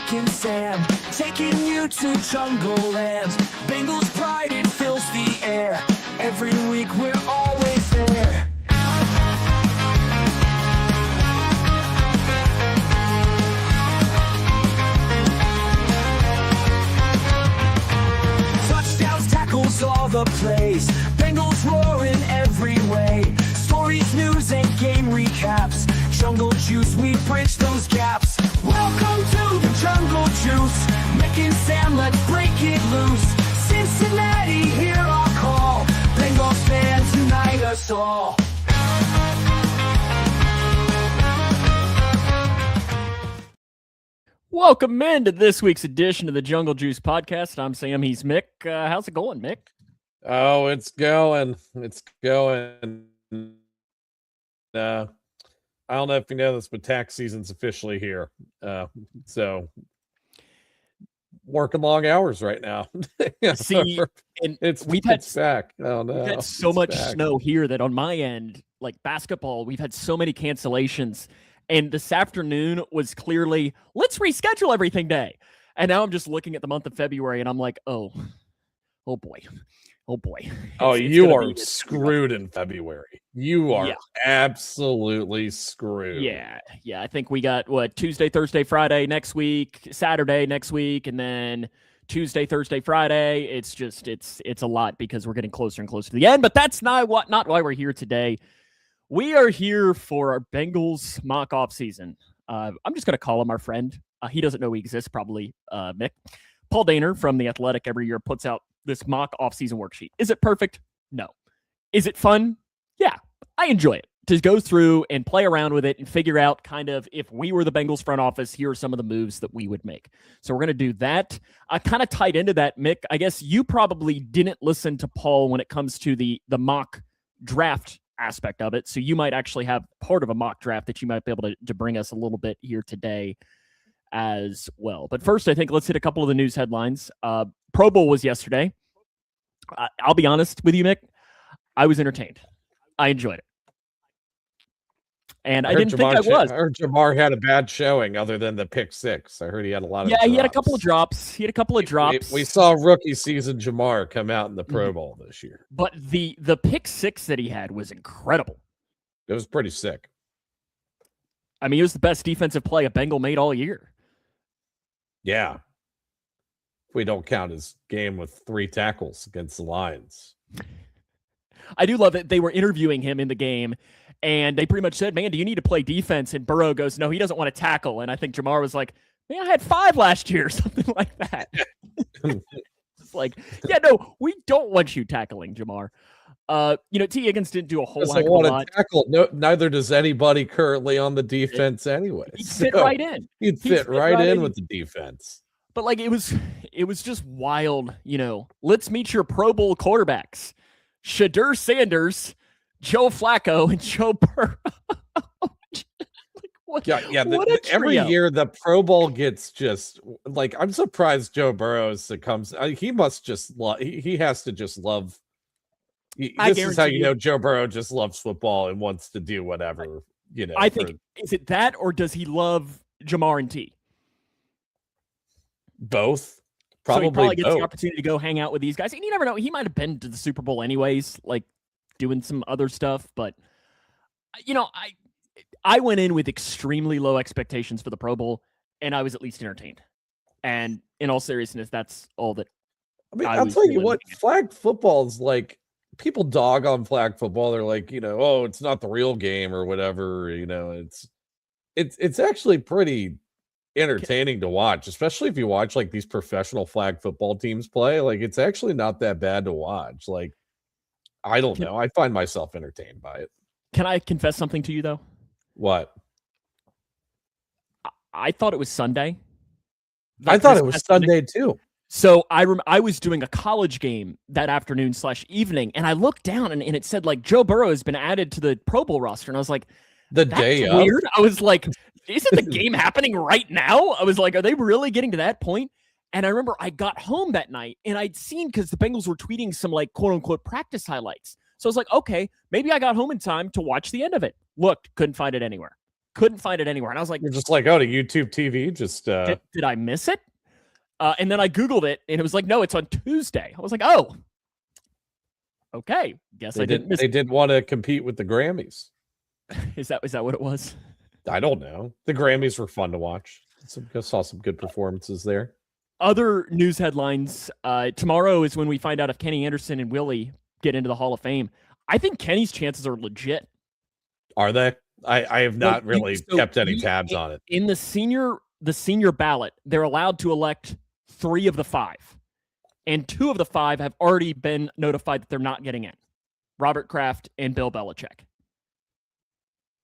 Mick and Sam, taking you to Jungle Land. Bengals pride, it fills the air. Every week we're always there. Touchdowns, tackles, all the plays. Bengals roaring every way. Stories, news, and game recaps. Jungle Juice, we bridge those gaps. Welcome to the Jungle Juice. Mick and Sam, let's break it loose. Cincinnati, hear our call. Bengals fans, unite us all. Welcome into this week's edition of the Jungle Juice podcast. I'm Sam, he's Mick. How's it going, Mick? Oh, it's going. It's going. I don't know if you know this, but tax season's officially here. So working long hours right now. See, and it's back. Oh no. We've had so much snow here that on my end, like basketball, we've had so many cancellations. And this afternoon was clearly, let's reschedule everything day. And now I'm just looking at the month of February and I'm like, oh boy. You are screwed in February. You are absolutely screwed. Yeah. I think we got Tuesday, Thursday, Friday next week, Saturday next week, and then Tuesday, Thursday, Friday. It's just it's a lot because we're getting closer and closer to the end. But that's not why we're here today. We are here for our Bengals Mock Offseason. I'm just going to call him our friend. He doesn't know we exist, probably Mick. Paul Daner from The Athletic every year puts out this mock off-season worksheet. Is it perfect? No. Is it fun? Yeah, I enjoy it. To go through and play around with it and figure out kind of if we were the Bengals front office, here are some of the moves that we would make. So we're going to do that. Kind of tied into that, Mick, I guess you probably didn't listen to Paul when it comes to the mock draft aspect of it. So you might actually have part of a mock draft that you might be able to bring us a little bit here today as well. But first, I think let's hit a couple of the news headlines. Pro Bowl was yesterday. I'll be honest with you, Mick. I was entertained. I enjoyed it. And I didn't think I was. I heard Jamar had a bad showing other than the pick six. I heard he had a lot of drops. He had a couple of drops. We saw rookie season Jamar come out in the Pro Bowl this year. But the pick six that he had was incredible. It was pretty sick. I mean, it was the best defensive play a Bengal made all year. Yeah. We don't count his game with 3 tackles against the Lions. I do love that they were interviewing him in the game, and they pretty much said, man, do you need to play defense? And Burrow goes, no, he doesn't want to tackle. And I think Jamar was like, man, I had 5 last year, something like that. It's like, yeah, no, we don't want you tackling, Jamar. T. Higgins didn't do a whole heck of a lot. Tackle. No, neither does anybody currently on the defense anyway. He'd fit right in. He'd fit right in with the defense. But like it was just wild, Let's meet your Pro Bowl quarterbacks. Shadur Sanders, Joe Flacco, and Joe Burrow. Every year the Pro Bowl gets just like, I'm surprised Joe Burrow succumbs. He must just love. He has to just love. This is how you know Joe Burrow just loves football and wants to do whatever. I think is it that, or does he love Jamar and T? Both. So he probably gets the opportunity to go hang out with these guys. And you never know. He might have been to the Super Bowl anyways, like doing some other stuff. But, I went in with extremely low expectations for the Pro Bowl, and I was at least entertained. And in all seriousness, that's all that I'll tell you what, flag football is like, people dog on flag football. They're like, it's not the real game or whatever. It's actually pretty entertaining to watch, especially if you watch like these professional flag football teams play. Like, it's actually not that bad to watch. Like, I don't know. I find myself entertained by it. Can I confess something to you though? What? I thought it was Sunday. I thought it was Sunday too. So I was doing a college game that afternoon/evening, and I looked down and it said like Joe Burrow has been added to the Pro Bowl roster, and I was like, that's weird. I was like, isn't the game happening right now? I was like, are they really getting to that point? And I remember I got home that night and I'd seen, because the Bengals were tweeting some like quote unquote practice highlights. So I was like, okay, maybe I got home in time to watch the end of it. Looked, couldn't find it anywhere. Couldn't find it anywhere. And I was like, you're just like, oh, to YouTube TV, just did I miss it? And then I Googled it, and it was like, no, it's on Tuesday. I was like, oh, okay. Guess I didn't miss They it. did want to compete with the Grammys. Is that what it was? I don't know. The Grammys were fun to watch. I saw some good performances there. Other news headlines. Tomorrow is when we find out if Kenny Anderson and Willie get into the Hall of Fame. I think Kenny's chances are legit. Are they? I have not really kept any tabs on it. In the senior ballot, they're allowed to elect 3 of the 5. And 2 of the 5 have already been notified that they're not getting in. Robert Kraft and Bill Belichick.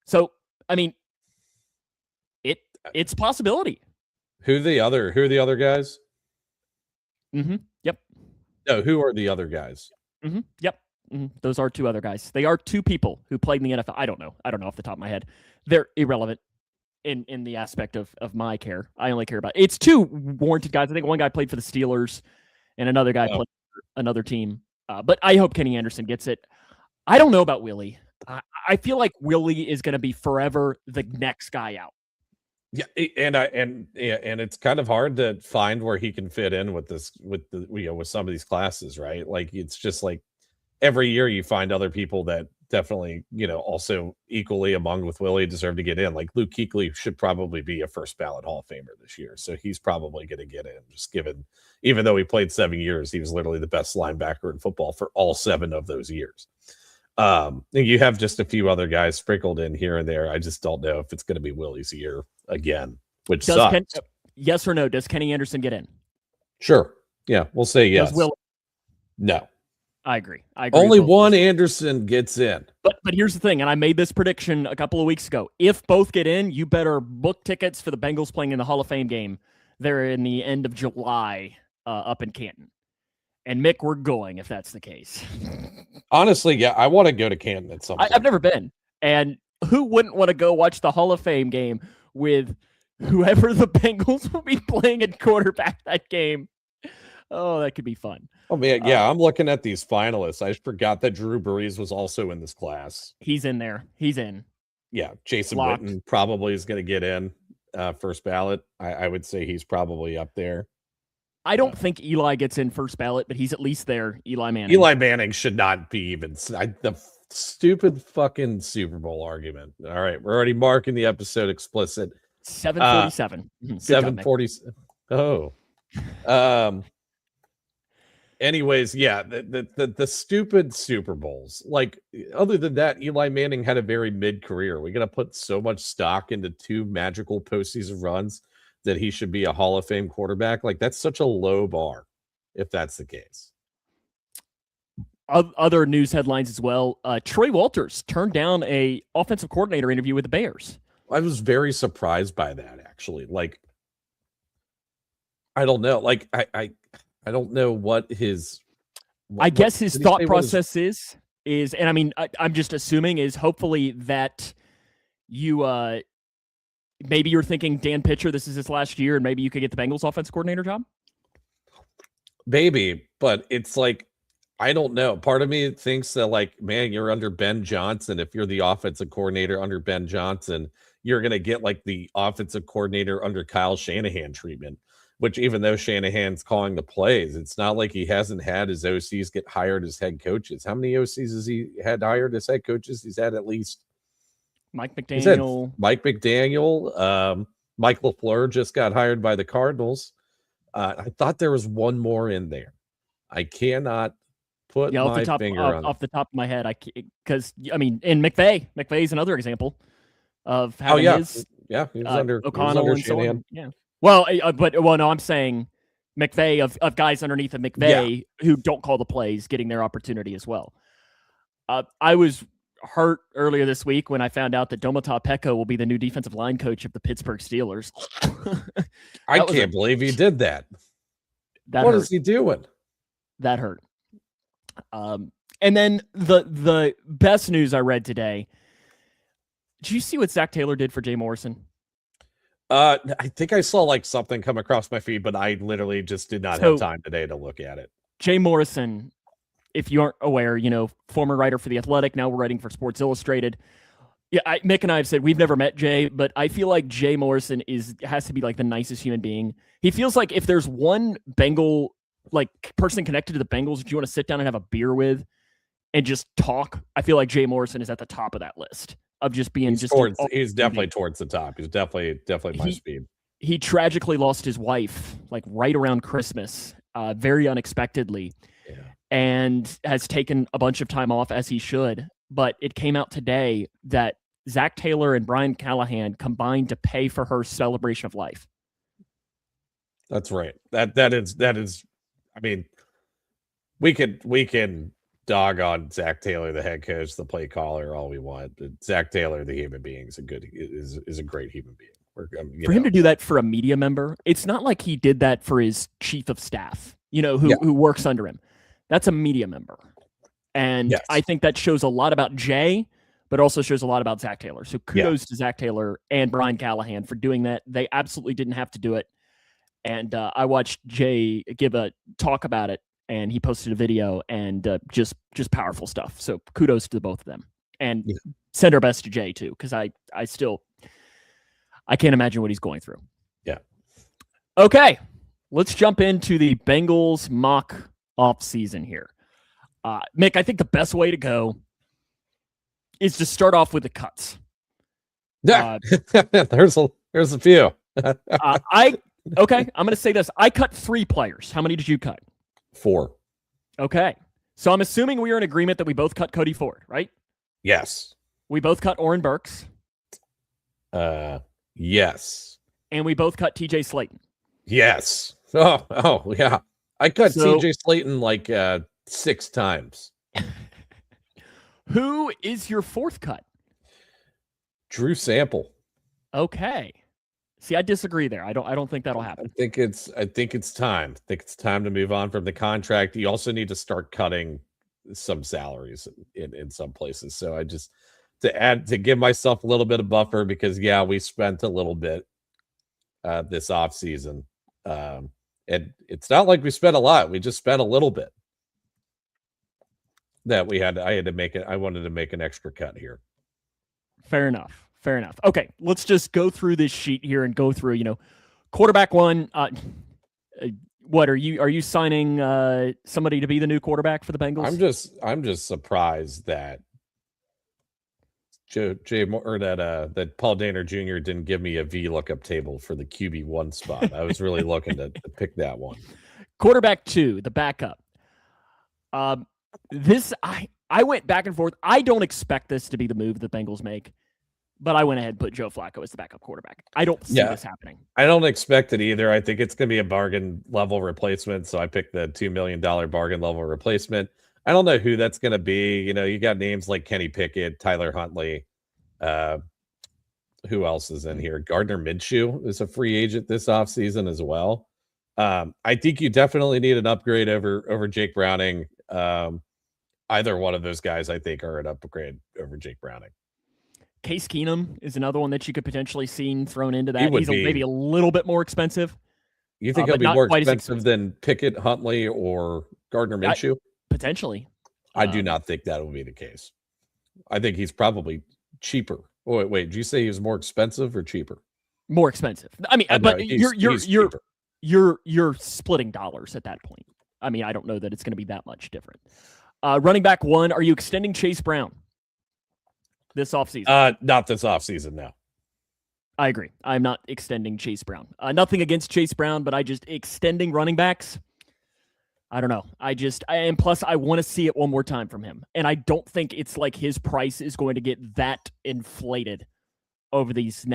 So, I mean, it's a possibility. Who are the other guys? Yep. No, who are the other guys? Yep. Those are 2 other guys. They are 2 people who played in the NFL. I don't know off the top of my head. They're irrelevant in the aspect of my care. I only care about it's 2 warranted guys. I think one guy played for the Steelers and another guy played for another team. But I hope Kenny Anderson gets it. I don't know about Willie. I feel like Willie is going to be forever the next guy out. Yeah, and it's kind of hard to find where he can fit in with some of these classes, right? Like it's just like every year you find other people that definitely, also equally among with Willie deserve to get in. Like Luke Kuechly should probably be a first ballot Hall of Famer this year. So he's probably going to get in, just even though he played 7 years, he was literally the best linebacker in football for all 7 of those years. You have just a few other guys sprinkled in here and there. I just don't know if it's going to be Willie's year again, which sucks. Yes or no? Does Kenny Anderson get in? Sure. Yeah, we'll say yes. Does Willie? No. I agree. Only one Anderson gets in. But here's the thing, and I made this prediction a couple of weeks ago. If both get in, you better book tickets for the Bengals playing in the Hall of Fame game. They're in the end of July up in Canton. And Mick, we're going if that's the case. Honestly, yeah, I want to go to Canton at some point. I've never been. And who wouldn't want to go watch the Hall of Fame game with whoever the Bengals will be playing at quarterback that game? Oh, that could be fun. Oh, man, yeah, I'm looking at these finalists. I forgot that Drew Brees was also in this class. He's in there. He's in. Yeah, Jason Witten probably is going to get in first ballot. I would say he's probably up there. I don't think Eli gets in first ballot, but he's at least there. Eli Manning. Eli Manning should not be even the stupid fucking Super Bowl argument. All right, we're already marking the episode explicit. 747. 747. Oh. Anyways, yeah, the stupid Super Bowls. Like, other than that, Eli Manning had a very mid career. We're gonna put so much stock into 2 magical postseason runs that he should be a Hall of Fame quarterback. Like, that's such a low bar, if that's the case. Other news headlines as well. Trey Walters turned down a offensive coordinator interview with the Bears. I was very surprised by that, actually. Like, I don't know. Like, I don't know what his. I guess his thought process is, and I mean, I'm just assuming is hopefully that you. Maybe you're thinking Dan Pitcher, this is his last year, and maybe you could get the Bengals offense coordinator job? Maybe, but it's like, I don't know. Part of me thinks that, like, man, you're under Ben Johnson. If you're the offensive coordinator under Ben Johnson, you're going to get, like, the offensive coordinator under Kyle Shanahan treatment, which even though Shanahan's calling the plays, it's not like he hasn't had his OCs get hired as head coaches. How many OCs has he had hired as head coaches? He's had at least Mike McDaniel. Mike LaFleur just got hired by the Cardinals. I thought there was one more in there. I cannot put my finger on it. Off the top of my head, because I mean, in McVay's another example of how he was under O'Connell and Shanahan. so on. Yeah. Well, no, I'm saying McVay of guys underneath of McVay who don't call the plays, getting their opportunity as well. I was hurt earlier this week when I found out that Domata Peko will be the new defensive line coach of the Pittsburgh Steelers. I can't believe he did that. What is he doing? That hurt. And then the best news I read today. Did you see what Zach Taylor did for Jay Morrison? I think I saw like something come across my feed, but I literally just did not have time today to look at it. Jay Morrison, if you aren't aware, former writer for The Athletic, now writing for Sports Illustrated. Yeah, Mick and I have said we've never met Jay, but I feel like Jay Morrison has to be like the nicest human being. He feels like if there's one Bengal like person connected to the Bengals that you want to sit down and have a beer with and just talk, I feel like Jay Morrison is at the top of that list of just being he's definitely towards the top. He's definitely my speed. He tragically lost his wife like right around Christmas, very unexpectedly, and has taken a bunch of time off as he should. But it came out today that Zach Taylor and Brian Callahan combined to pay for her celebration of life. That's right. That is. I mean, we can dog on Zach Taylor, the head coach, the play caller, all we want. But Zach Taylor, the human being, is a great human being. For him to do that for a media member, it's not like he did that for his chief of staff, who works under him. That's a media member. And yes. I think that shows a lot about Jay, but also shows a lot about Zach Taylor. So kudos to Zach Taylor and Brian Callahan for doing that. They absolutely didn't have to do it. And I watched Jay give a talk about it, and he posted a video, and just powerful stuff. So kudos to the both of them. And send our best to Jay, too, because I can't imagine what he's going through. Yeah. Okay, let's jump into the Bengals mock offseason here. Mick, I think the best way to go is to start off with the cuts. Yeah, there's a few. Okay, I'm going to say this. I cut 3 players. How many did you cut? 4. Okay, so I'm assuming we are in agreement that we both cut Cody Ford, right? Yes. We both cut Oren Burks. Yes. And we both cut TJ Slayton. Yes. Oh yeah. I cut TJ Slayton like 6 times. Who is your 4th cut? Drew Sample. Okay. See, I disagree there. I don't think that'll happen. I think it's time. I think it's time to move on from the contract. You also need to start cutting some salaries in some places. So I just to give myself a little bit of buffer because we spent a little bit this offseason. And it's not like we spent a lot. We just spent a little bit. I wanted to make an extra cut here. Fair enough. Okay, let's just go through this sheet here and go through, quarterback 1. What are you signing somebody to be the new quarterback for the Bengals? I'm just surprised that that Paul Dehner Jr. didn't give me a VLOOKUP table for the QB1 spot. I was really looking to pick that one. Quarterback 2, the backup. This I went back and forth. I don't expect this to be the move the Bengals make, but I went ahead and put Joe Flacco as the backup quarterback. I don't see this happening. I don't expect it either. I think it's going to be a bargain level replacement, so I picked the $2 million bargain level replacement. I don't know who that's going to be. You got names like Kenny Pickett, Tyler Huntley. Who else is in here? Gardner Minshew is a free agent this offseason as well. I think you definitely need an upgrade over Jake Browning. Either one of those guys, I think, are an upgrade over Jake Browning. Case Keenum is another one that you could potentially see thrown into that. He's maybe a little bit more expensive. You think he'll be more expensive than Pickett, Huntley, or Gardner Minshew? Potentially. I do not think that will be the case. I think he's probably cheaper. Oh, wait, did you say he was more expensive or cheaper? More expensive. I mean, but you're splitting dollars at that point. I mean, I don't know that it's going to be that much different. Running back 1, are you extending Chase Brown this offseason? Not this offseason, no. I agree. I'm not extending Chase Brown. Nothing against Chase Brown, but I just extending running backs. I don't know. And plus I want to see it one more time from him. And I don't think it's like his price is going to get that inflated over these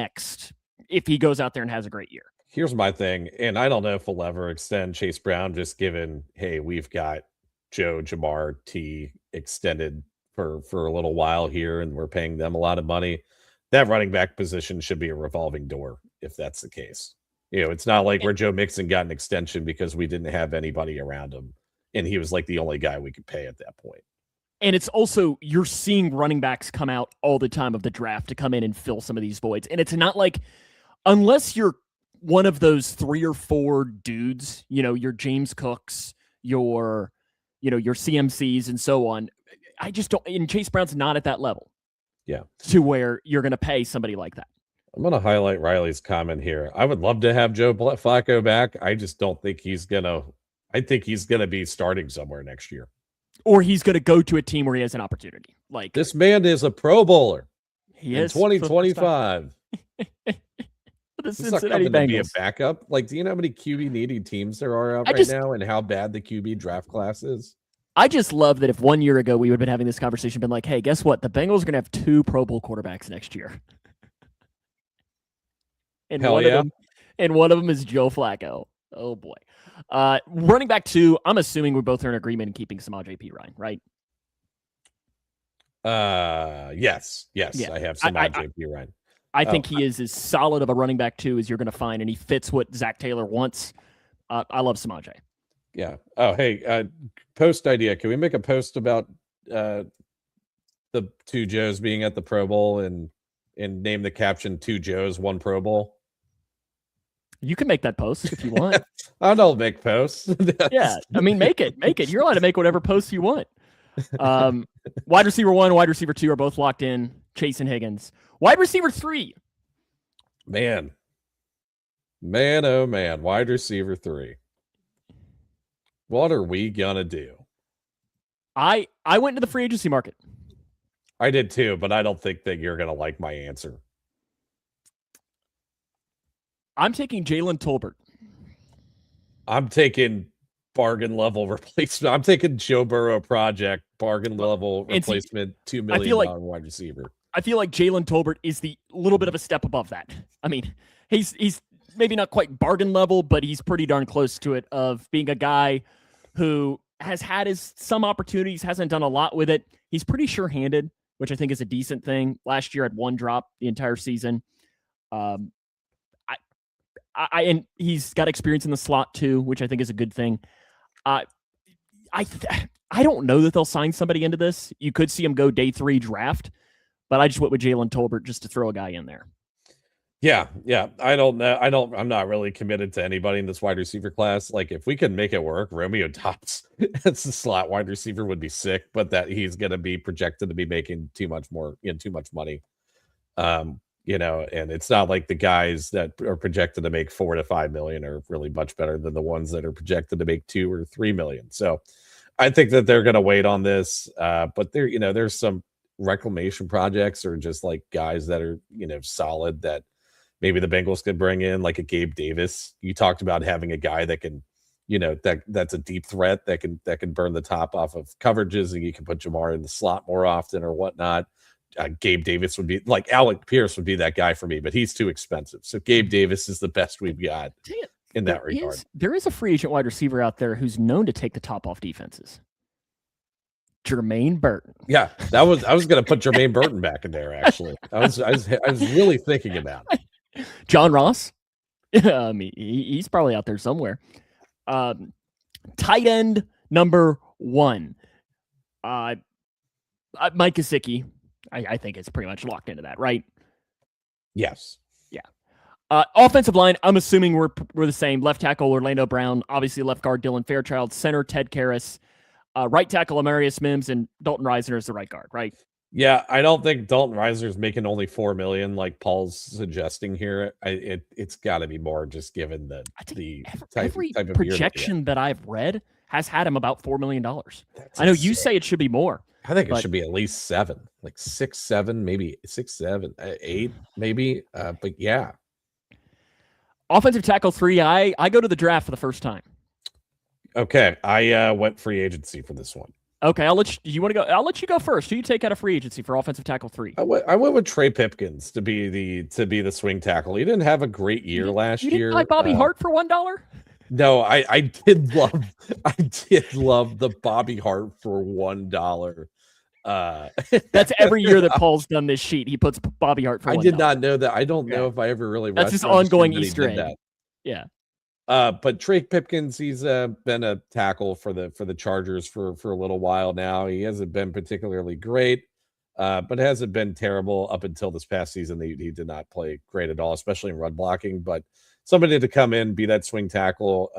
if he goes out there and has a great year. Here's my thing. And I don't know if we'll ever extend Chase Brown, just given, hey, we've got Joe Jamar T extended for a little while here, and we're paying them a lot of money. That running back position should be a revolving door if that's the case. It's not like where Joe Mixon got an extension because we didn't have anybody around him, and he was like the only guy we could pay at that point. And it's also, you're seeing running backs come out all the time of the draft to come in and fill some of these voids. And it's not like, unless you're one of those 3 or 4 dudes, your James Cooks, your CMCs and so on. I just don't, and Chase Brown's not at that level. Yeah. To where you're going to pay somebody like that. I'm going to highlight Riley's comment here. I would love to have Joe Flacco back. I just don't think he's going to. I think he's going to be starting somewhere next year. Or he's going to go to a team where he has an opportunity. Like, this man is a Pro Bowler. He is 2025. The He's not Cincinnati coming to be a Bengals. backup. Like, do you know how many QB needy teams there are out right now, and how bad the QB draft class is? I just love that if 1 year ago we would have been having this conversation, been like, hey, guess what? The Bengals are going to have 2 Pro Bowl quarterbacks next year. And Hell yeah. One of them is Joe Flacco. Oh, boy. Running back 2, I'm assuming we both are in agreement in keeping Samaje Perine, right? Yes. Yeah. I have Samaje Perine. I think he is as solid of a running back 2 as you're going to find, and he fits what Zach Taylor wants. I love Samaje. Yeah. Oh, hey, post idea. Can we make a post about the 2 Joes being at the Pro Bowl and name the caption 2 Joes, 1 Pro Bowl? You can make that post if you want. I don't make posts. Yeah. I mean, make it. You're allowed to make whatever posts you want. Wide receiver 1, wide receiver 2 are both locked in. Chase and Higgins. Wide receiver 3. Man, oh man. Wide receiver 3. What are we gonna do? I went into the free agency market. I did too, but I don't think that you're gonna like my answer. I'm taking Jalen Tolbert. I'm taking bargain level replacement. I'm taking Joe Burrow project bargain level replacement. $2 million wide receiver. I feel like Jalen Tolbert is the little bit of a step above that. I mean, he's maybe not quite bargain level, but he's pretty darn close to it, of being a guy who has had some opportunities, hasn't done a lot with it. He's pretty sure-handed, which I think is a decent thing. Last year had 1 drop the entire season. And he's got experience in the slot too, which I think is a good thing. I don't know that they'll sign somebody into this. You could see him go day 3 draft, but I just went with Jalen Tolbert just to throw a guy in there. Yeah. I don't know. I'm not really committed to anybody in this wide receiver class. Like, if we can make it work, Romeo Doubs as the slot wide receiver would be sick, but that he's going to be projected to be making too much money. And it's not like the guys that are projected to make $4 to $5 million are really much better than the ones that are projected to make $2 or $3 million. So I think that they're going to wait on this. But there's some reclamation projects, or just like guys that are, solid, that maybe the Bengals could bring in, like a Gabe Davis. You talked about having a guy that can, that's a deep threat that can burn the top off of coverages, and you can put Jamar in the slot more often or whatnot. Gabe Davis would be like, Alec Pierce would be that guy for me, but he's too expensive. So Gabe Davis is the best we've got in that regard. There is a free agent wide receiver out there who's known to take the top off defenses. Jermaine Burton. Yeah, I was going to put Jermaine Burton back in there. Actually, I was really thinking about it. John Ross. I mean, he's probably out there somewhere. Tight end number 1. Mike Gesicki. I think it's pretty much locked into that, right? Yes. Yeah. Offensive line, I'm assuming we're the same. Left tackle, Orlando Brown. Obviously, left guard, Dylan Fairchild. Center, Ted Karras. Right tackle, Amarius Mims, and Dalton Reisner is the right guard, right? Yeah, I don't think Dalton Reisner's making only $4 million like Paul's suggesting here. It's got to be more, just given every projection that I've read has had him about $4 million. I know you say it should be more. I think it should be at least 7, like 6, 7, maybe 6, 7, 8, maybe. But yeah. Offensive tackle 3. I go to the draft for the first time. Okay, I went free agency for this one. Okay, I'll let you want to go. I'll let you go first. Who you take out of free agency for offensive tackle 3? I went with Trey Pipkins to be the swing tackle. He didn't have a great year last year. You didn't buy Bobby Hart for $1? No, I did love the Bobby Hart for $1. That's every year that Paul's done this sheet. He puts Bobby Hart for $1. I did not know that. I don't know if I ever really. That's his ongoing Easter egg. Yeah. But Trey Pipkins, he's been a tackle for the Chargers for a little while now. He hasn't been particularly great, but hasn't been terrible up until this past season. He did not play great at all, especially in run blocking. But somebody to come in, be that swing tackle.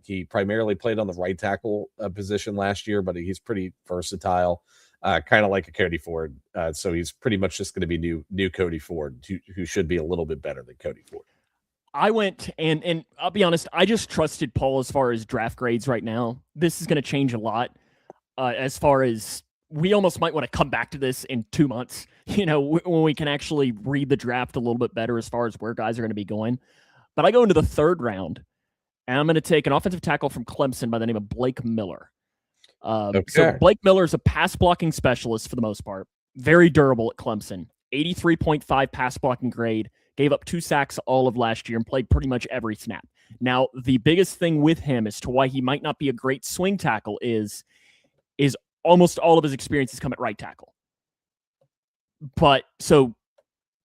He primarily played on the right tackle position last year, but he's pretty versatile. kind of like a Cody Ford. So he's pretty much just going to be new Cody Ford, who should be a little bit better than Cody Ford. I went and I'll be honest, I just trusted Paul as far as draft grades right now. This is going to change a lot as far as we almost might want to come back to this in 2 months, when we can actually read the draft a little bit better as far as where guys are going to be going. But I go into the third round, and I'm going to take an offensive tackle from Clemson by the name of Blake Miller. So Blake Miller is a pass blocking specialist for the most part, very durable at Clemson, 83.5 pass blocking grade, gave up 2 sacks all of last year and played pretty much every snap. Now, the biggest thing with him as to why he might not be a great swing tackle is almost all of his experiences come at right tackle. But so,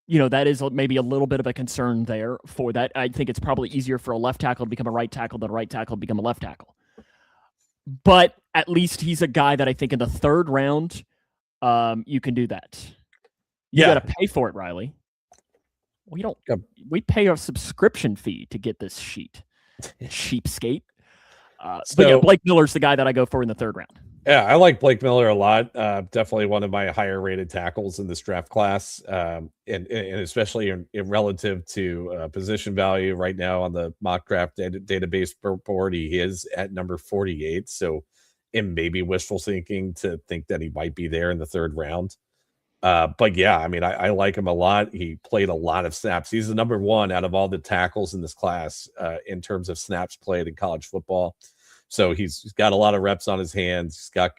that is maybe a little bit of a concern there for that. I think it's probably easier for a left tackle to become a right tackle than a right tackle to become a left tackle. But at least he's a guy that I think in the third round, you can do that. You got to pay for it, Riley. We pay our subscription fee to get this sheet. Cheapskate. But yeah, Blake Miller's the guy that I go for in the third round. Yeah, I like Blake Miller a lot. Definitely one of my higher rated tackles in this draft class. And especially in relative to position value right now on the mock draft database board, he is at number 48. So it may be wishful thinking to think that he might be there in the third round. But yeah, I mean, I like him a lot. He played a lot of snaps. He's the number 1 out of all the tackles in this class in terms of snaps played in college football. So he's got a lot of reps on his hands. He's got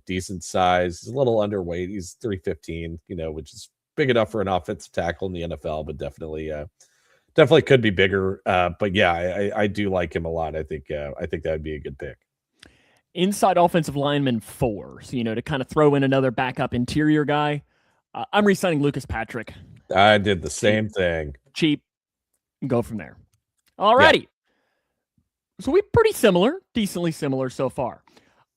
decent size. He's a little underweight. He's 315, which is big enough for an offensive tackle in the NFL, but definitely could be bigger. But yeah, I do like him a lot. I think that'd be a good pick. Inside offensive lineman 4. So, to kind of throw in another backup interior guy. I'm re-signing Lucas Patrick. I did the same thing. Cheap. Go from there. All righty. Yeah. So we're pretty similar, decently similar so far.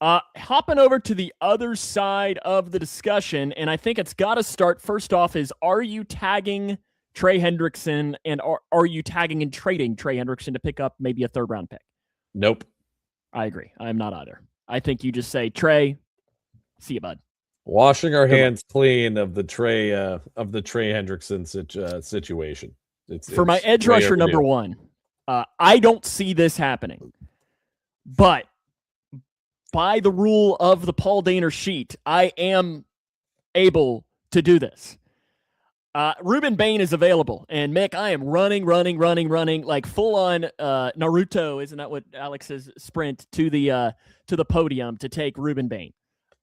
Hopping over to the other side of the discussion, and I think it's got to start first off is, are you tagging Trey Hendrickson, and are you tagging and trading Trey Hendrickson to pick up maybe a third-round pick? Nope. I agree. I'm not either. I think you just say, Trey, see you, bud. Washing our hands clean of the Trey Hendrickson situation. It's my edge rusher number 1. I don't see this happening, but by the rule of the Paul Dehner sheet, I am able to do this. Ruben Bain is available, and Mick, I am running like full on Naruto. Isn't that what Alex says? Sprint to the podium to take Ruben Bain.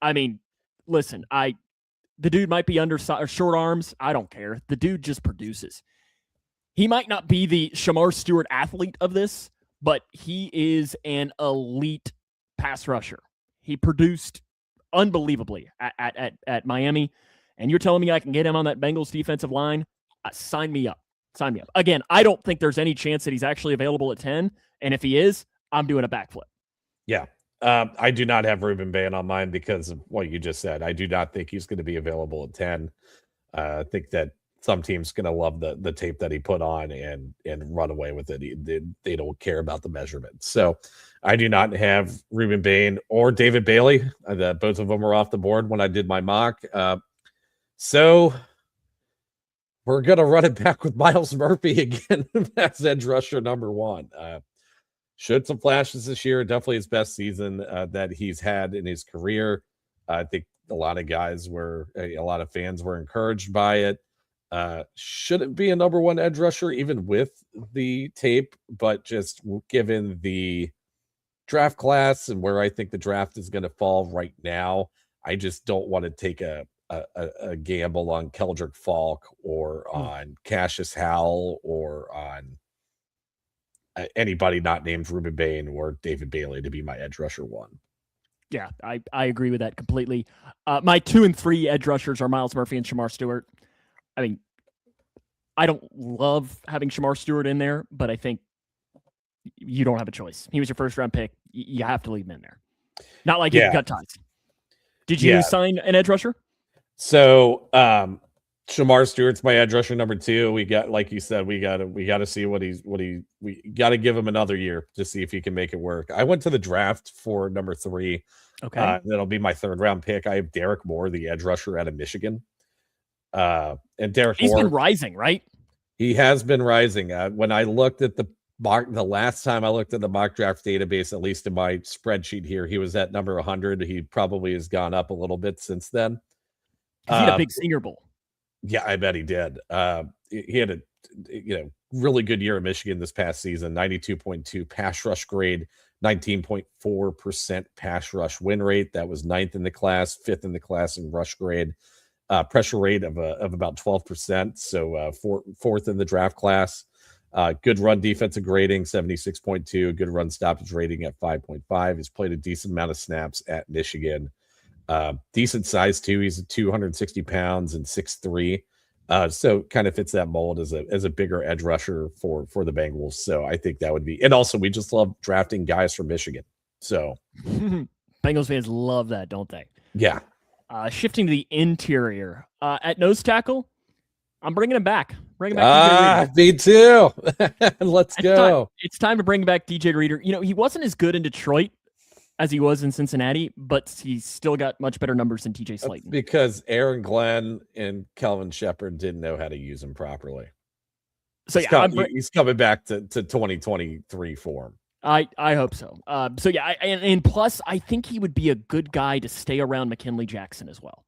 I mean, listen, the dude might be short arms. I don't care. The dude just produces. He might not be the Shamar Stewart athlete of this, but he is an elite pass rusher. He produced unbelievably at Miami, and you're telling me I can get him on that Bengals defensive line? Sign me up. Sign me up. Again, I don't think there's any chance that he's actually available at 10, and if he is, I'm doing a backflip. Yeah. I do not have Ruben Bain on mine because of what you just said. I do not think he's going to be available at 10. I think that some team's going to love the tape that he put on and run away with it. They don't care about the measurements. So I do not have Ruben Bain or David Bailey. Both of them were off the board when I did my mock. So we're going to run it back with Myles Murphy again. That's edge rusher number 1. Showed some flashes this year. Definitely his best season that he's had in his career. I think a lot of fans were encouraged by it. Shouldn't be a number 1 edge rusher, even with the tape, but just given the draft class and where I think the draft is going to fall right now, I just don't want to take a gamble on Keldrick Falk or on Cassius Howell or on anybody not named Ruben Bain or David Bailey to be my edge rusher 1. Yeah, I agree with that completely. My 2 and 3 edge rushers are Myles Murphy and Shamar Stewart. I mean, I don't love having Shamar Stewart in there, but I think you don't have a choice. He was your first round pick. You have to leave him in there. Not like you cut ties. Did you sign an edge rusher? So Shamar Stewart's my edge rusher number 2. We got, like you said, we got to see we got to give him another year to see if he can make it work. I went to the draft for number 3. Okay. That'll be my 3rd round pick. I have Derek Moore, the edge rusher out of Michigan. And Derek He's Moore, been rising, right? he has been rising. When I looked at the last time I looked at the mock draft database, at least in my spreadsheet here, he was at number 100. He probably has gone up a little bit since then. He had a big Senior Bowl. Yeah, I bet he did. He had a really good year in Michigan this past season. 92.2 pass rush grade, 19.4% pass rush win rate. That was 9th in the class, 5th in the class in rush grade. Pressure rate of about 12%, so 4th in the draft class. Good run defensive grading, 76.2. Good run stoppage rating at 5.5. He's played a decent amount of snaps at Michigan. Decent size too. He's 260 pounds and 6'3". So kind of fits that mold as a bigger edge rusher for the Bengals. So I think that would be, and also we just love drafting guys from Michigan. So Bengals fans love that, don't they? Yeah. Shifting to the interior at nose tackle, I'm bringing him back. Bring back. Me too. Let's go. It's time to bring back DJ Reader. He wasn't as good in Detroit as he was in Cincinnati, but he's still got much better numbers than TJ Slayton. Because Aaron Glenn and Kelvin Shepard didn't know how to use him properly. So he's coming back to 2023 form. I hope so. And plus, I think he would be a good guy to stay around McKinley Jackson as well.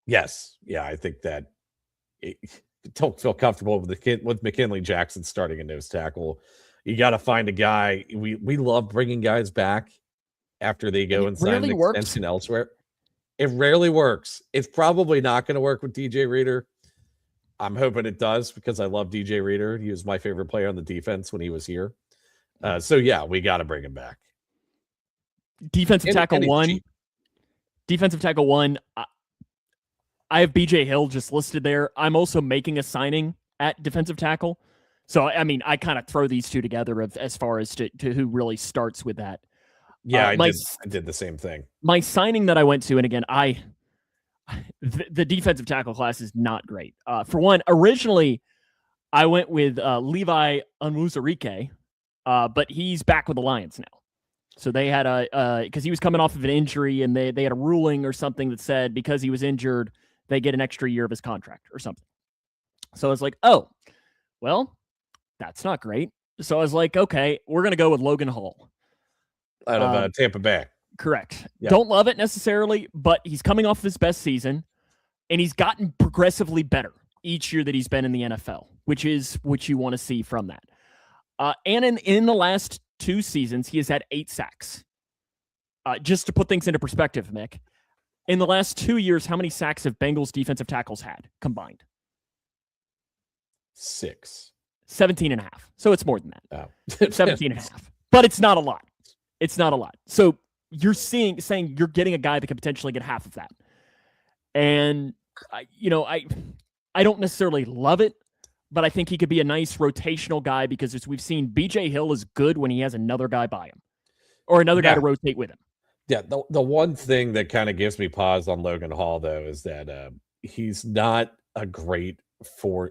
Yes. Yeah, I think that don't feel comfortable with McKinley Jackson starting a nose tackle. You got to find a guy. We love bringing guys back after they go and sign an extension elsewhere. It rarely works. It's probably not going to work with DJ Reader. I'm hoping it does because I love DJ Reader. He was my favorite player on the defense when he was here. So yeah, we got to bring him back. Defensive tackle one. I have BJ Hill just listed there. I'm also making a signing at defensive tackle. So, I mean, I kind of throw these two together as far as to who really starts with that. Yeah, I did the same thing. My signing that I went to, and again, the defensive tackle class is not great. For one, originally, I went with Levi Onwuzurike, but he's back with the Lions now. So they had because he was coming off of an injury, and they had a ruling or something that said because he was injured, they get an extra year of his contract or something. So I was like, oh, well, that's not great. So I was like, okay, we're going to go with Logan Hall. Out of Tampa Bay. Correct. Yeah. Don't love it necessarily, but he's coming off of his best season, and he's gotten progressively better each year that he's been in the NFL, which is what you want to see from that. And in the last 2 seasons, he has had 8 sacks. Just to put things into perspective, Mick, in the last 2 years, how many sacks have Bengals defensive tackles had combined? 6. 17 and a half. So it's more than that. Oh. 17 and a half. But it's not a lot. It's not a lot. So you're saying you're getting a guy that could potentially get half of that. And, I don't necessarily love it, but I think he could be a nice rotational guy because as we've seen, BJ Hill is good when he has another guy by him or another guy to rotate with him. Yeah, the one thing that kind of gives me pause on Logan Hall, though, is that he's not a great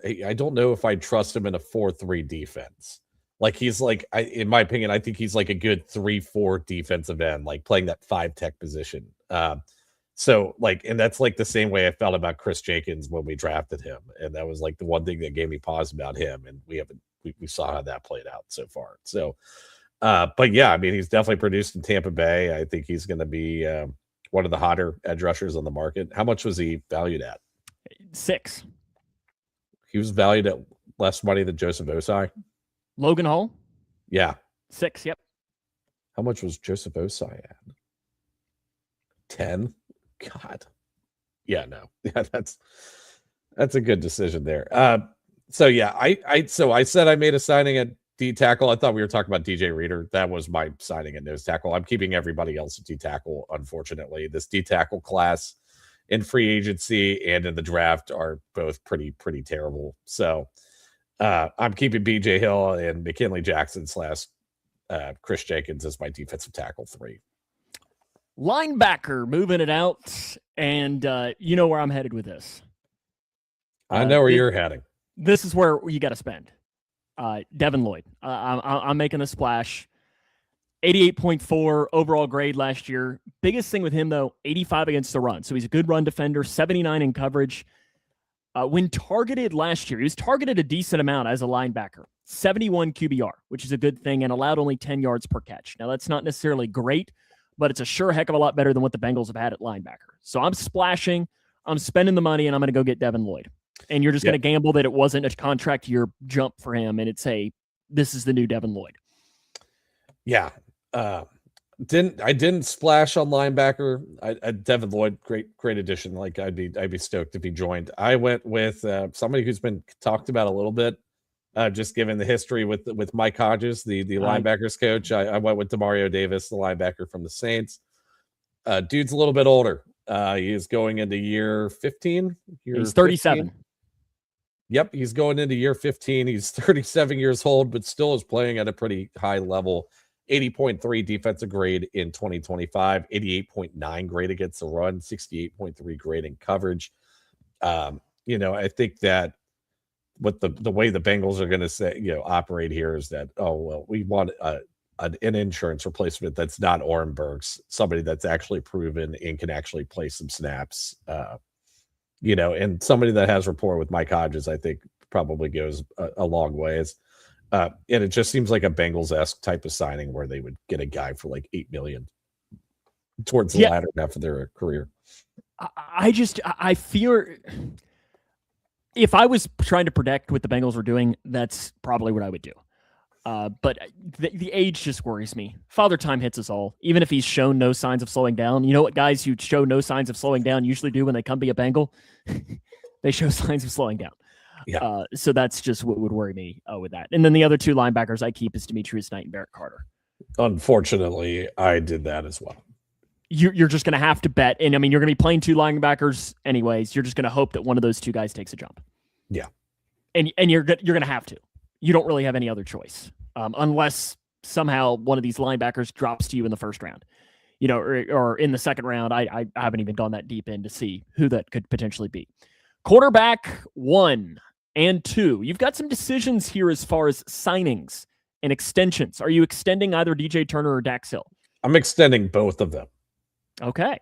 I don't know if I trust him in a 4-3 defense. Like he's like, in my opinion, I think he's like a good 3-4 defensive end, like playing that 5 tech position. So like, and that's like the same way I felt about Chris Jenkins when we drafted him. And that was like the one thing that gave me pause about him. And we saw how that played out so far. So, but yeah, I mean, he's definitely produced in Tampa Bay. I think he's going to be one of the hotter edge rushers on the market. How much was he valued at? 6. He was valued at less money than Joseph Osai. Logan Hall? Yeah. 6, yep. How much was Joseph Osai at? 10? God. Yeah, no. Yeah, that's a good decision there. So yeah, I said I made a signing at D tackle. I thought we were talking about DJ Reader. That was my signing at nose tackle. I'm keeping everybody else at D tackle, unfortunately. This D tackle class in free agency and in the draft are both pretty terrible. So I'm keeping BJ Hill and McKinley Jackson / Chris Jenkins as my defensive tackle 3. Linebacker, moving it out. And you know where I'm headed with this. I know where you're heading. This is where you got to spend. Devin Lloyd. I'm making a splash. 88.4 overall grade last year. Biggest thing with him, though, 85 against the run. So he's a good run defender, 79 in coverage. When targeted last year, he was targeted a decent amount as a linebacker. 71 QBR, which is a good thing, and allowed only 10 yards per catch. Now, that's not necessarily great, but it's a sure heck of a lot better than what the Bengals have had at linebacker. So I'm splashing, I'm spending the money, and I'm going to go get Devin Lloyd. And you're just going to gamble that it wasn't a contract year jump for him, and it's this is the new Devin Lloyd. Yeah. Didn't splash on linebacker. Devin Lloyd, great addition. Like I'd be stoked if he joined. I went with somebody who's been talked about a little bit, just given the history with Mike Hodges, the linebackers coach. I went with Demario Davis, the linebacker from the Saints. Dude's a little bit older. He is going into year 15. He's 37. 15. Yep, he's going into year 15. He's 37 years old, but still is playing at a pretty high level. 80.3 defensive grade in 2025, 88.9 grade against the run, 68.3 grade in coverage. I think that what the way the Bengals are going to say, operate here is that, we want an insurance replacement that's not Orenberg's, somebody that's actually proven and can actually play some snaps. And somebody that has rapport with Mike Hodges, I think probably goes a long ways. And it just seems like a Bengals-esque type of signing where they would get a guy for like $8 million towards the latter half of their career. I fear if I was trying to predict what the Bengals were doing, that's probably what I would do. But the age just worries me. Father Time hits us all. Even if he's shown no signs of slowing down, you know what guys who show no signs of slowing down usually do when they come be a Bengal? They show signs of slowing down. Yeah. So that's just what would worry me with that. And then the other two linebackers I keep is Demetrius Knight and Barrett Carter. Unfortunately, I did that as well. You're just going to have to bet. And I mean, you're going to be playing two linebackers anyways. You're just going to hope that one of those two guys takes a jump. Yeah. And you're going to have to. You don't really have any other choice unless somehow one of these linebackers drops to you in the first round, or in the second round. I haven't even gone that deep in to see who that could potentially be. Quarterback 1 and 2. You've got some decisions here as far as signings and extensions. Are you extending either DJ Turner or Dax Hill? I'm extending both of them. Okay.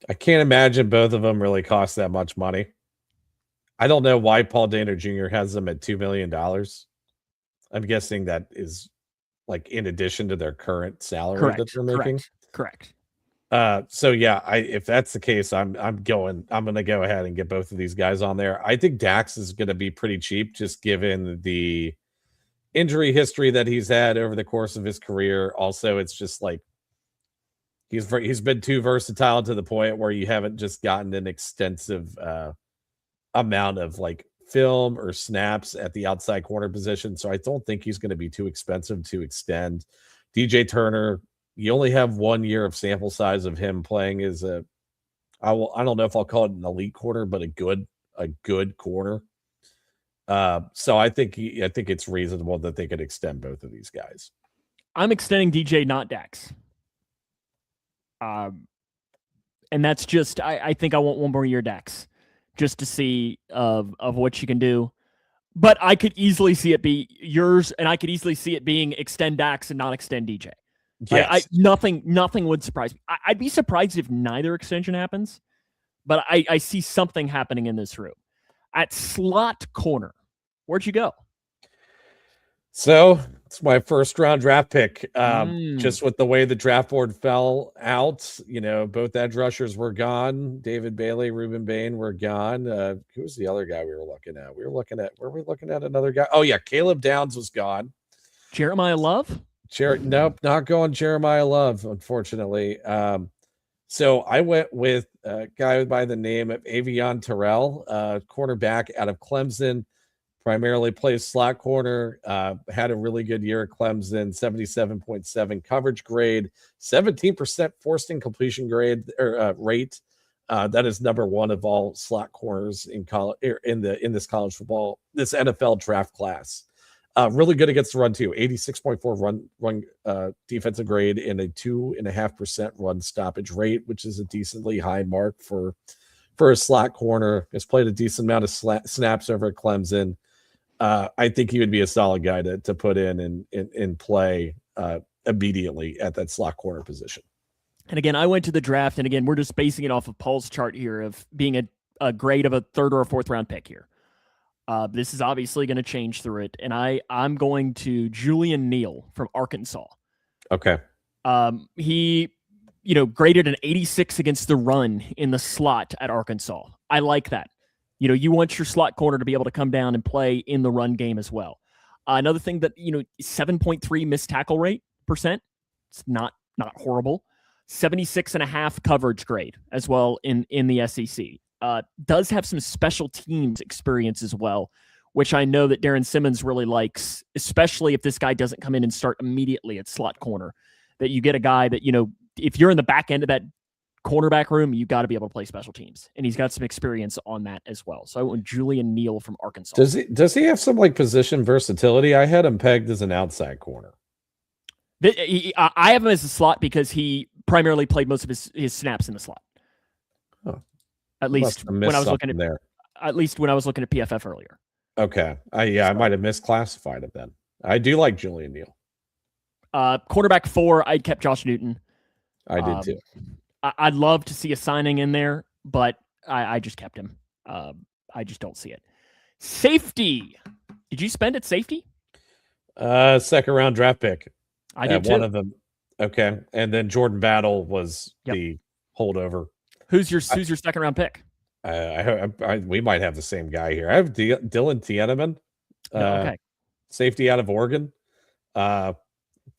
I can't imagine both of them really cost that much money. I don't know why Paul Dana Jr. has them at $2 million. I'm guessing that is like in addition to their current salary that they're making. Correct. If that's the case, I'm going to go ahead and get both of these guys on there. I think Dax is going to be pretty cheap, just given the injury history that he's had over the course of his career. Also, it's just like he's been too versatile to the point where you haven't just gotten an extensive amount of like film or snaps at the outside corner position. So I don't think he's going to be too expensive to extend. DJ Turner, you only have 1 year of sample size of him playing as I don't know if I'll call it an elite corner, but a good corner. So I think it's reasonable that they could extend both of these guys. I'm extending DJ, not Dax. And that's just I think I want 1 more year Dax just to see of what you can do. But I could easily see it be yours, and I could easily see it being extend Dax and not extend DJ. Yes. Nothing would surprise me. I'd be surprised if neither extension happens, but I see something happening in this room. At slot corner, where'd you go? So it's my first round draft pick. Just with the way the draft board fell out, both edge rushers were gone. David Bailey, Reuben Bain were gone. Who was the other guy we were looking at? Were we looking at another guy? Oh yeah, Caleb Downs was gone. Jeremiah Love? Nope, not going Jeremiah Love, unfortunately. So I went with a guy by the name of Avion Terrell, cornerback out of Clemson, primarily plays slot corner, had a really good year at Clemson, 77.7 coverage grade, 17% forced incompletion grade or rate. That is number 1 of all slot corners in college in this college football, this NFL draft class. Really good against the run too. 86.4 run defensive grade and a 2.5% run stoppage rate, which is a decently high mark for for a slot corner. Has played a decent amount of snaps over at Clemson. I think he would be a solid guy to put in and play immediately at that slot corner position. And again, I went to the draft, and again, we're just basing it off of Paul's chart here of being a grade of a 3rd or a 4th round pick here. This is obviously going to change through it, and I'm going to Julian Neal from Arkansas. Okay. He, graded an 86 against the run in the slot at Arkansas. I like that. You want your slot corner to be able to come down and play in the run game as well. Another thing that, 7.3 missed tackle rate %. It's not horrible. 76.5 coverage grade as well in the SEC. Does have some special teams experience as well, which I know that Darren Simmons really likes, especially if this guy doesn't come in and start immediately at slot corner. That you get a guy that, if you're in the back end of that cornerback room, you got to be able to play special teams. And he's got some experience on that as well. So I went Julian Neal from Arkansas. Does he have some position versatility? I had him pegged as an outside corner. I have him as a slot because he primarily played most of his snaps in the slot. Oh. At least when I was looking at there. At least when I was looking at PFF earlier. Okay. I might have misclassified it then. I do like Julian Neal. Quarterback 4, I'd kept Josh Newton. I did too. I'd love to see a signing in there, but I just kept him. I just don't see it. Safety. Did you spend at safety? 2nd round draft pick. I did too. One of them. Okay. And then Jordan Battle was the holdover. Who's your 2nd round pick? We might have the same guy here. I have Dylan Tiedemann, okay. Safety out of Oregon. I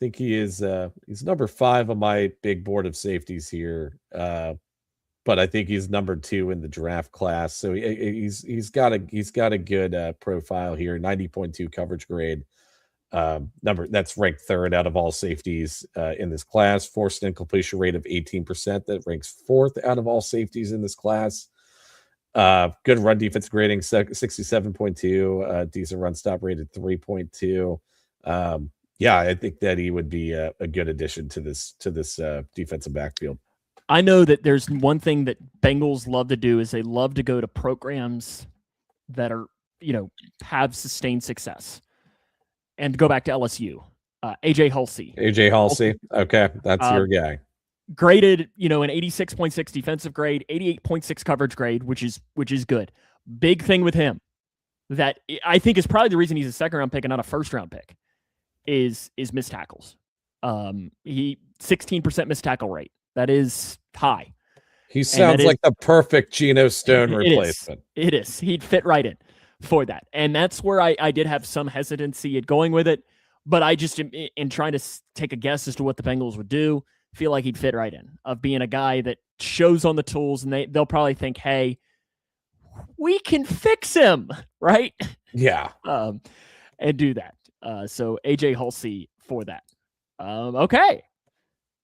think he is he's number 5 on my big board of safeties here. But I think he's number 2 in the draft class. So he's got a good profile here. 90.2 coverage grade. That's ranked 3rd out of all safeties in this class. Forced incompletion rate of 18%. That ranks 4th out of all safeties in this class. Good run defense grading, 67.2. Decent run stop rated 3.2. I think that he would be a good addition to this defensive backfield. I know that there's one thing that Bengals love to do is they love to go to programs that are, have sustained success. And go back to LSU, AJ Hulsey. Okay, that's your guy. Graded, an 86.6 defensive grade, 88.6 coverage grade, which is good. Big thing with him that I think is probably the reason he's a 2nd round pick and not a 1st round pick is missed tackles. He 16% missed tackle rate. That is high. He sounds like the perfect Geno Stone replacement. It is. He'd fit right in for that. And that's where I did have some hesitancy at going with it. But I just, in trying to take a guess as to what the Bengals would do, feel like he'd fit right in of being a guy that shows on the tools, and they'll probably think, hey, we can fix him, right? Yeah. And do that. So AJ Hulsey for that. Okay.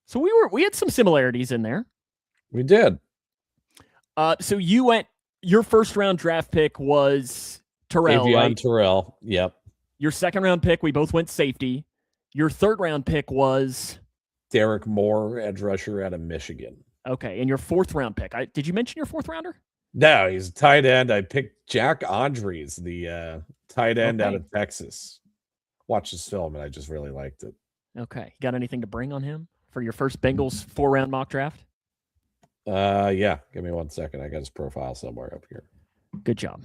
So we had some similarities in there. We did. So you went, your 1st round draft pick was Terrell, right? Terrell. Yep. Your 2nd round pick, we both went safety. Your 3rd round pick was Derek Moore, edge rusher out of Michigan. Okay. And your 4th round pick, did you mention your 4th rounder? No, he's a tight end. I picked Jack Andrews, the tight end out of Texas. Watched his film, and I just really liked it. Okay. You got anything to bring on him for your first Bengals 4-round mock draft? Yeah. Give me 1 second. I got his profile somewhere up here. Good job.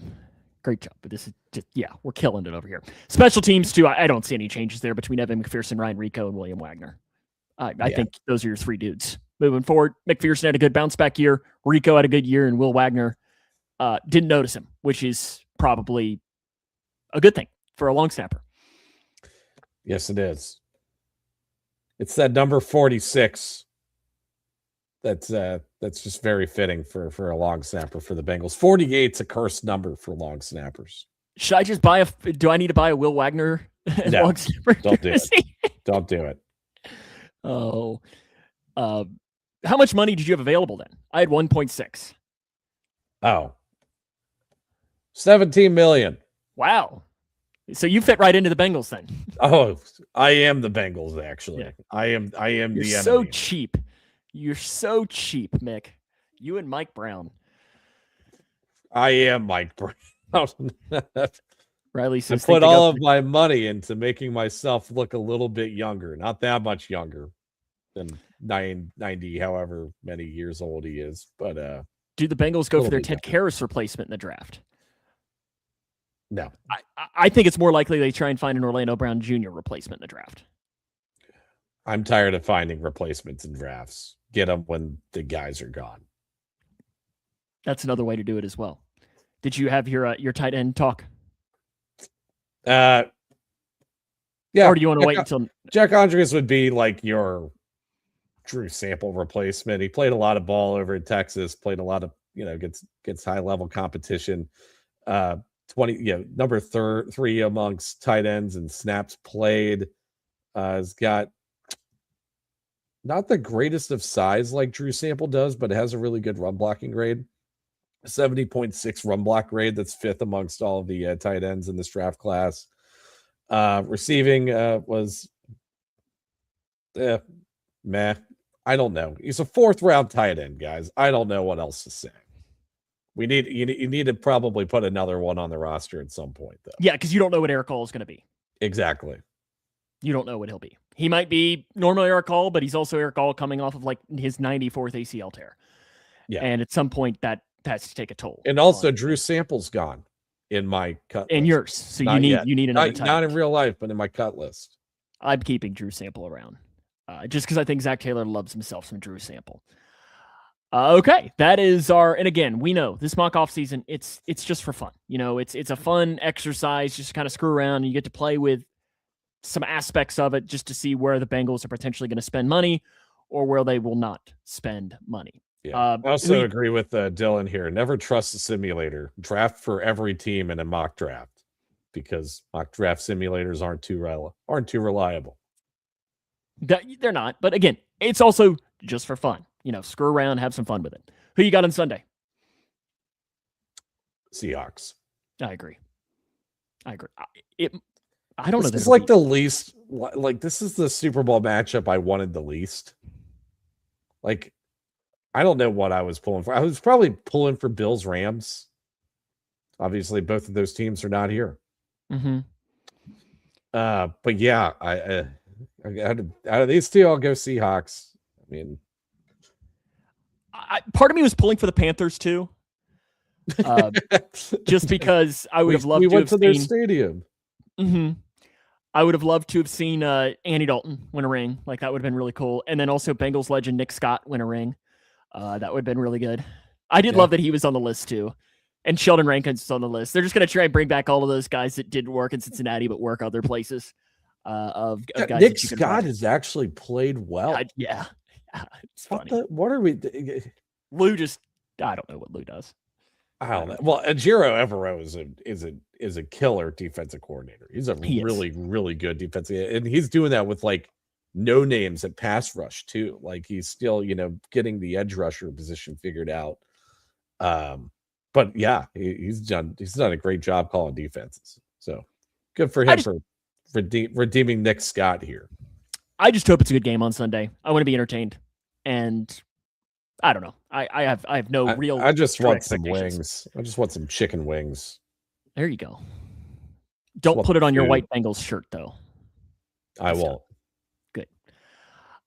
Great job. But this is just, we're killing it over here. Special teams, too. I don't see any changes there between Evan McPherson, Ryan Rico, and William Wagner. I think those are your 3 dudes. Moving forward, McPherson had a good bounce back year. Rico had a good year, and Will Wagner didn't notice him, which is probably a good thing for a long snapper. Yes, it is. It's that number 46. That's just very fitting for a long snapper for the Bengals. 48's a cursed number for long snappers. Should I just do I need to buy a Will Wagner no, long snapper? Don't do it. Don't do it. Oh. How much money did you have available then? I had 1.6. Oh. 17 million. Wow. So you fit right into the Bengals then. Oh, I am the Bengals, actually. Yeah. I am the enemy. So cheap. You're so cheap, Mick. You and Mike Brown. I am Mike Brown. Riley I says, put all of my money into making myself look a little bit younger, not that much younger than 90, however many years old he is. But do the Bengals go for their Ted Karras replacement in the draft? No. I think it's more likely they try and find an Orlando Brown Jr. replacement in the draft. I'm tired of finding replacements in drafts. Get them when the guys are gone. That's another way to do it as well. Did you have your tight end talk? Yeah. Or do you want to wait until Jack Andrews would be like your Drew Sample replacement? He played a lot of ball over in Texas, played a lot of, gets high level competition. 20, number 3 amongst tight ends and snaps played. Has got not the greatest of size like Drew Sample does, but it has a really good run blocking grade. 70.6 run block grade. That's 5th amongst all of the tight ends in this draft class. Receiving was meh. I don't know. He's a 4th round tight end, guys. I don't know what else to say. You need to probably put another one on the roster at some point, though. Yeah, because you don't know what Eric Cole is going to be. Exactly. You don't know what he'll be. He might be normally Eric Cole, but he's also Eric Cole coming off of like his 94th ACL tear. Yeah. And at some point that has to take a toll. And also Drew Sample's gone in my cut and list. Yours. So not you need another tight end. Not in real life, but in my cut list. I'm keeping Drew Sample around. Just because I think Zach Taylor loves himself some Drew Sample. Okay, that is and again, we know this mock off season, it's just for fun. It's a fun exercise, just to kind of screw around, and you get to play with some aspects of it just to see where the Bengals are potentially going to spend money or where they will not spend money. Yeah. I also agree with Dylan here. Never trust a simulator. Draft for every team in a mock draft because mock draft simulators aren't too reliable. They're not, but again, it's also just for fun. Screw around, have some fun with it. Who you got on Sunday? Seahawks. I agree. I don't know. This is like the least. Like this is the Super Bowl matchup I wanted the least. Like, I don't know what I was pulling for. I was probably pulling for Bills Rams. Obviously, both of those teams are not here. Mm-hmm. But yeah, I out of these two, I'll go Seahawks. I mean. Part of me was pulling for the Panthers too, just because I would have loved. We went to their stadium. Mm-hmm. I would have loved to have seen Andy Dalton win a ring. Like that would have been really cool, and then also Bengals legend Nick Scott win a ring. That would have been really good. I did love that he was on the list too, and Sheldon Rankins was on the list. They're just going to try and bring back all of those guys that didn't work in Cincinnati but work other places. Of guys Nick Scott has actually played well. Yeah. It's funny. What are we? Lou I don't know what Lou does. I don't know. Well, Ejiro Evero is a killer defensive coordinator. He's a really, really good defensive, and he's doing that with like no names at pass rush too. Like he's still, getting the edge rusher position figured out. But yeah, he's done a great job calling defenses. So good for him for redeeming Nick Scott here. I just hope it's a good game on Sunday. I want to be entertained, and I don't know. I have no real. I just want some wings. I just want some chicken wings. There you go. Don't put it on your white Bengals shirt, though. I won't. Good.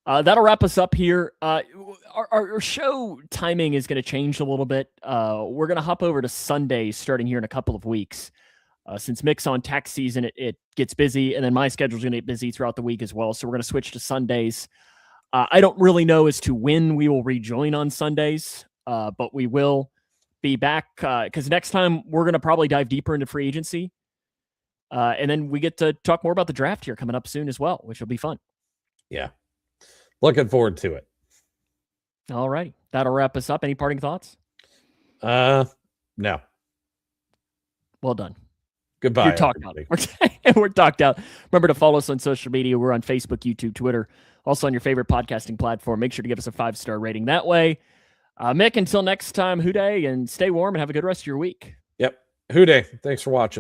That'll wrap us up here. Our show timing is going to change a little bit. We're going to hop over to Sundays starting here in a couple of weeks. Since Mick's on tax season, it gets busy, and then my schedule's going to get busy throughout the week as well. So we're going to switch to Sundays. I don't really know as to when we will rejoin on Sundays, but we will be back because next time we're going to probably dive deeper into free agency. And then we get to talk more about the draft here coming up soon as well, which will be fun. Yeah. Looking forward to it. All right. That'll wrap us up. Any parting thoughts? No. Well done. Goodbye. You're talked out. We're talked out. Remember to follow us on social media. We're on Facebook, YouTube, Twitter, also on your favorite podcasting platform. Make sure to give us a 5-star rating that way. Mick, until next time, hooday, and stay warm and have a good rest of your week. Yep. Hooday. Thanks for watching.